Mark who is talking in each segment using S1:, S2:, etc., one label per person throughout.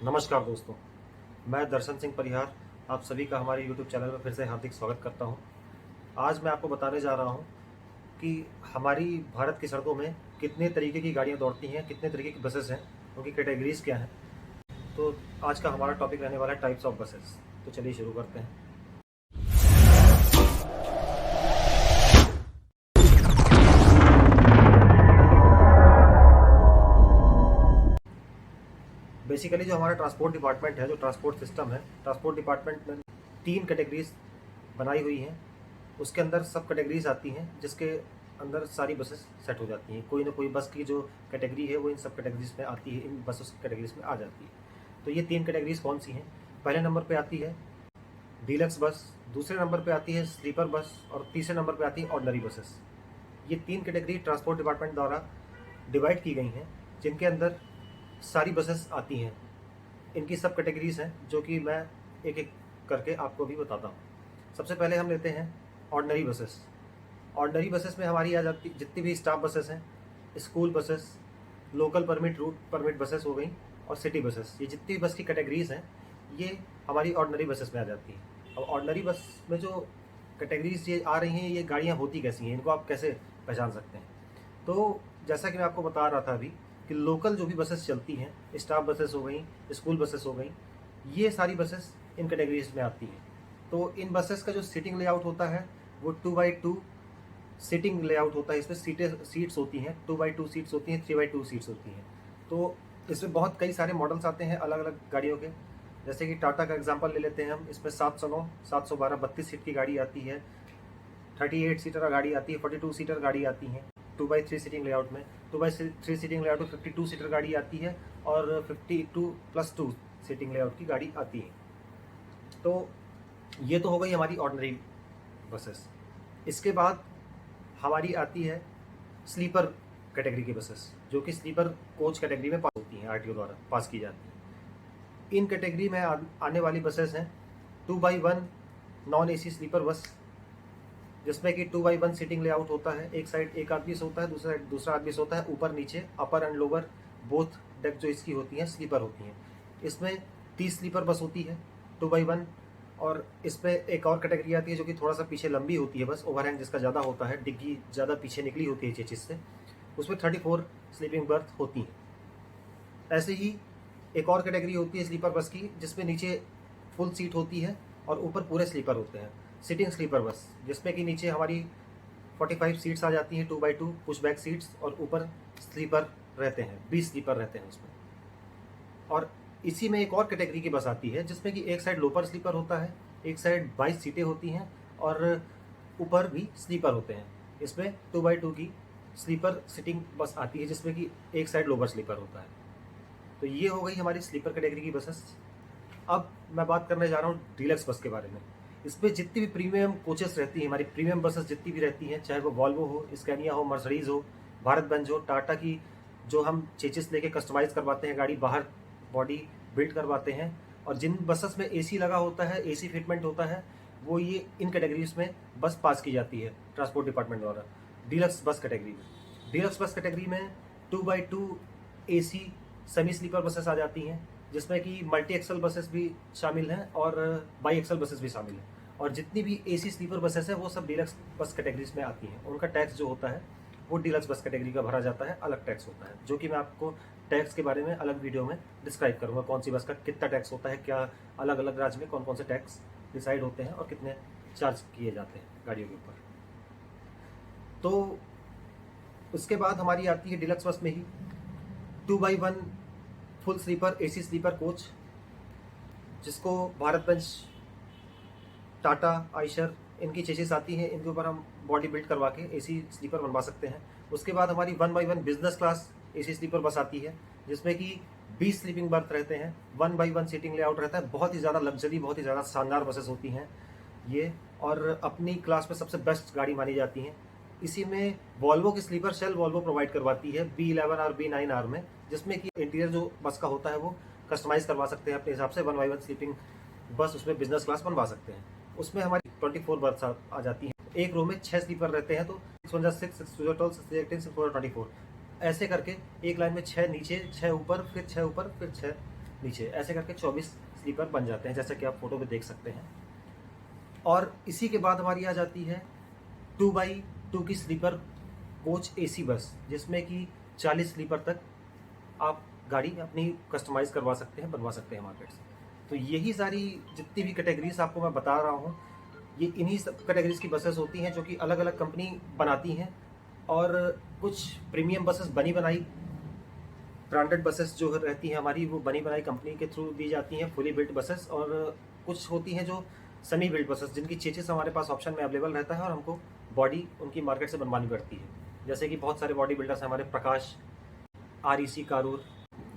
S1: नमस्कार दोस्तों, मैं दर्शन सिंह परिहार आप सभी का हमारे YouTube चैनल में फिर से हार्दिक स्वागत करता हूं। आज मैं आपको बताने जा रहा हूं कि हमारी भारत की सड़कों में कितने तरीके की गाड़ियां दौड़ती हैं, कितने तरीके की बसेस हैं, उनकी कैटेगरीज क्या हैं। तो आज का हमारा टॉपिक रहने वाला है टाइप्स ऑफ बसेस। तो चलिए शुरू करते हैं। बेसिकली जो हमारा ट्रांसपोर्ट डिपार्टमेंट है, जो ट्रांसपोर्ट सिस्टम है, ट्रांसपोर्ट डिपार्टमेंट में 3 कैटेगरीज बनाई हुई हैं। उसके अंदर सब कैटेगरीज आती हैं, जिसके अंदर सारी बसेस सेट हो जाती हैं। कोई ना कोई बस की जो कैटेगरी है वो इन सब कैटेगरीज में आती है, इन बसों कैटेगरीज में आ जाती है। तो ये 3 कैटेगरीज कौन सी हैं? पहले नंबर पे आती है डीलक्स बस, दूसरे नंबर पे आती है स्लीपर बस और तीसरे नंबर पे आती है ऑर्डिनरी बसेस। ये 3 कैटेगरी ट्रांसपोर्ट डिपार्टमेंट द्वारा डिवाइड की गई हैं, जिनके अंदर सारी बसेस आती हैं। इनकी सब कैटेगरीज हैं, जो कि मैं एक एक करके आपको भी बताता हूँ। सबसे पहले हम लेते हैं ऑर्डिनरी बसेस। ऑर्डिनरी बसेस में हमारी आ जाती जितनी भी स्टाफ बसेस हैं, school buses, local permit, route permit buses हो गई और सिटी बसेस, ये जितनी भी बस की कैटेगरीज हैं ये हमारी ऑर्डिनरी बसेस में आ जाती हैं। अब ऑर्डिनरी बस में जो कैटेगरीज ये आ रही हैं, ये गाड़ियाँ होती कैसी हैं, इनको आप कैसे पहचान सकते हैं? तो जैसा कि मैं आपको बता रहा था अभी कि लोकल जो भी बसेस चलती हैं, स्टाफ बसेस हो गई, स्कूल बसेस हो गई, ये सारी बसेस इन कैटेगरीज में आती हैं। तो इन बसेस का जो सीटिंग लेआउट होता है वो 2x2 सीटिंग लेआउट होता है। इसमें सीट्स होती हैं, 2x2 सीट्स होती हैं, 3x2 सीट्स होती हैं। तो इसमें बहुत कई सारे मॉडल्स आते हैं अलग अलग गाड़ियों के। जैसे कि टाटा का एग्जांपल ले लेते हैं हम, इसमें 709, 712 32 सीट की गाड़ी आती है, 38 सीटर गाड़ी आती है, 42 सीटर गाड़ी आती है 2x3 सीटिंग लेआउट में। 2x3 सीटिंग लेआउट में 52 सीटर गाड़ी आती है और 52+2 सीटिंग लेआउट की गाड़ी आती है। तो ये तो हो गई हमारी ऑर्डिनरी बसेस। इसके बाद हमारी आती है स्लीपर कैटेगरी की बसेस, जो कि स्लीपर कोच कैटेगरी में पास होती हैं, आरटीओ द्वारा पास की जाती हैं। इन कैटेगरी में आने वाली बसेस हैं 2x1 non AC sleeper bus, जिसमें कि 2x1 सीटिंग लेआउट होता है। एक साइड एक आदमी सोता है, दूसरा साइड दूसरा आदमी सोता है, ऊपर नीचे अपर एंड लोअर बोथ डेक जो इसकी होती हैं स्लीपर होती हैं। इसमें 30 स्लीपर बस होती है 2x1। और इसमें एक और कैटेगरी आती है जो कि थोड़ा सा पीछे लंबी होती है, बस ओवरहैंग जिसका ज़्यादा होता है, डिग्गी ज़्यादा पीछे निकली होती है चेचिस से, उसमें 34 स्लीपिंग बर्थ होती हैं। ऐसे ही एक और कैटेगरी होती है स्लीपर बस की, जिसमें नीचे फुल सीट होती है और ऊपर पूरे स्लीपर होते हैं, सिटिंग स्लीपर बस, जिसमें कि नीचे हमारी 45 सीट्स आ जाती हैं 2x2 पुश बैक सीट्स, और ऊपर स्लीपर रहते हैं, 20 स्लीपर रहते हैं उसमें। और इसी में एक और कैटेगरी की बस आती है, जिसमें कि एक साइड लोअर स्लीपर होता है, एक साइड 22 सीटें होती हैं और ऊपर भी स्लीपर होते हैं। इसमें 2x2 की स्लीपर सिटिंग बस आती है, जिसमें कि एक साइड लोअर स्लीपर होता है। तो ये हो गई हमारी स्लीपर कैटेगरी की बसेस। अब मैं बात करने जा रहा हूँ डीलक्स बस के बारे में। इस पर जितनी भी प्रीमियम कोचेस रहती हैं, हमारी प्रीमियम बसेस जितनी भी रहती हैं, चाहे वो वॉल्वो हो, स्कैनिया हो, मर्सिडीज हो, भारत बेंज हो, टाटा की जो हम चेचिस लेके कस्टमाइज़ करवाते हैं गाड़ी, बाहर बॉडी बिल्ड करवाते हैं, और जिन बसेस में एसी लगा होता है, एसी फिटमेंट होता है, वो ये इन कैटेगरीज में बस पास की जाती है ट्रांसपोर्ट डिपार्टमेंट द्वारा डीलक्स बस कैटेगरी में। डीलक्स बस कैटेगरी में 2x2 AC semi sleeper buses आ जाती हैं, जिसमें कि मल्टी एक्सल बसेस भी शामिल हैं और बाई एक्सल बसेस भी शामिल हैं। और जितनी भी एसी स्लीपर बसेस हैं वो सब डीलक्स बस कैटेगरीज में आती हैं। उनका टैक्स जो होता है वो डीलक्स बस कैटेगरी का भरा जाता है, अलग टैक्स होता है, जो कि मैं आपको टैक्स के बारे में अलग वीडियो में डिस्क्राइब करूँगा, कौन सी बस का कितना टैक्स होता है, क्या अलग अलग राज्य में कौन कौन से टैक्स डिसाइड होते हैं और कितने चार्ज किए जाते हैं गाड़ियों के ऊपर। तो उसके बाद हमारी आती है डीलक्स बस में ही 2x1 full sleeper AC sleeper coach, जिसको भारत बेंच, टाटा, आइशर, इनकी चेसिस आती हैं, इनके ऊपर हम बॉडी बिल्ड करवा के एसी स्लीपर बनवा सकते हैं। उसके बाद हमारी 1x1 business class AC sleeper bus आती है, जिसमें कि 20 स्लीपिंग बर्थ रहते हैं, 1x1 सीटिंग लेआउट रहता है। बहुत ही ज़्यादा लग्जरी, बहुत ही ज़्यादा शानदार बसेस होती हैं ये, और अपनी क्लास में सबसे बेस्ट गाड़ी मानी जाती हैं। इसी में वॉल्वो की स्लीपर शेल वॉल्वो प्रोवाइड करवाती है B11 और B9R में, जिसमें कि इंटीरियर जो बस का होता है वो कस्टमाइज़ करवा सकते हैं अपने हिसाब से। 1x1 स्लीपिंग बस उसमें बिजनेस क्लास बनवा सकते हैं। उसमें हमारी 24 बर्थ आ जाती हैं, एक रूम में 6 स्लीपर रहते हैं, तो 6 6 6 6 24 ऐसे करके एक लाइन में 6 नीचे, 6 ऊपर, फिर 6 ऊपर, फिर 6 नीचे, ऐसे करके 24 स्लीपर बन जाते हैं, जैसा कि आप फोटो में देख सकते हैं। और इसी के बाद हमारी आ जाती है 2x2 की स्लीपर कोच एसी बस, जिसमें कि 40 स्लीपर तक आप गाड़ी अपनी कस्टमाइज़ करवा सकते हैं, बनवा सकते हैं मार्केट से। तो यही सारी जितनी भी कैटेगरीज आपको मैं बता रहा हूँ, ये इन्हीं सब कैटेगरीज की बसेस होती हैं जो कि अलग अलग कंपनी बनाती हैं। और कुछ प्रीमियम बसेस बनी बनाई ब्रांडेड बसेस जो रहती हैं हमारी, वो बनी बनाई कंपनी के थ्रू दी जाती हैं, फुली बिल्ट बसेस। और कुछ होती हैं जो सेमी बिल्ट बसेस, जिनकी चेचिस हमारे पास ऑप्शन में अवेलेबल रहता है और हमको बॉडी उनकी मार्केट से बनवानी पड़ती है। जैसे कि बहुत सारे बॉडी बिल्डर्स हैं हमारे, प्रकाश, REC कारूर,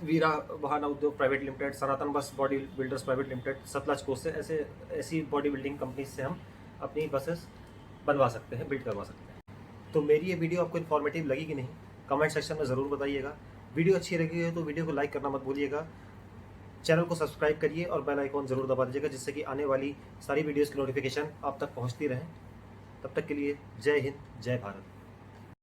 S1: वीरा वाहन उद्योग प्राइवेट लिमिटेड, सनातन बस body builders private limited, Sutlej coach से, ऐसी बॉडी बिल्डिंग कंपनी से हम अपनी बसेस बनवा सकते हैं, बिल्ड करवा सकते हैं। तो मेरी ये वीडियो आपको इन्फॉर्मेटिव लगी कि नहीं, कमेंट सेक्शन में ज़रूर बताइएगा। वीडियो अच्छी लगी है तो वीडियो को लाइक करना मत भूलिएगा, चैनल को सब्सक्राइब करिए और बेल आइकॉन ज़रूर दबा दीजिएगा, जिससे कि आने वाली सारी वीडियोज़ की नोटिफिकेशन आप तक पहुँचती रहें। तब तक के लिए जय हिंद, जय भारत।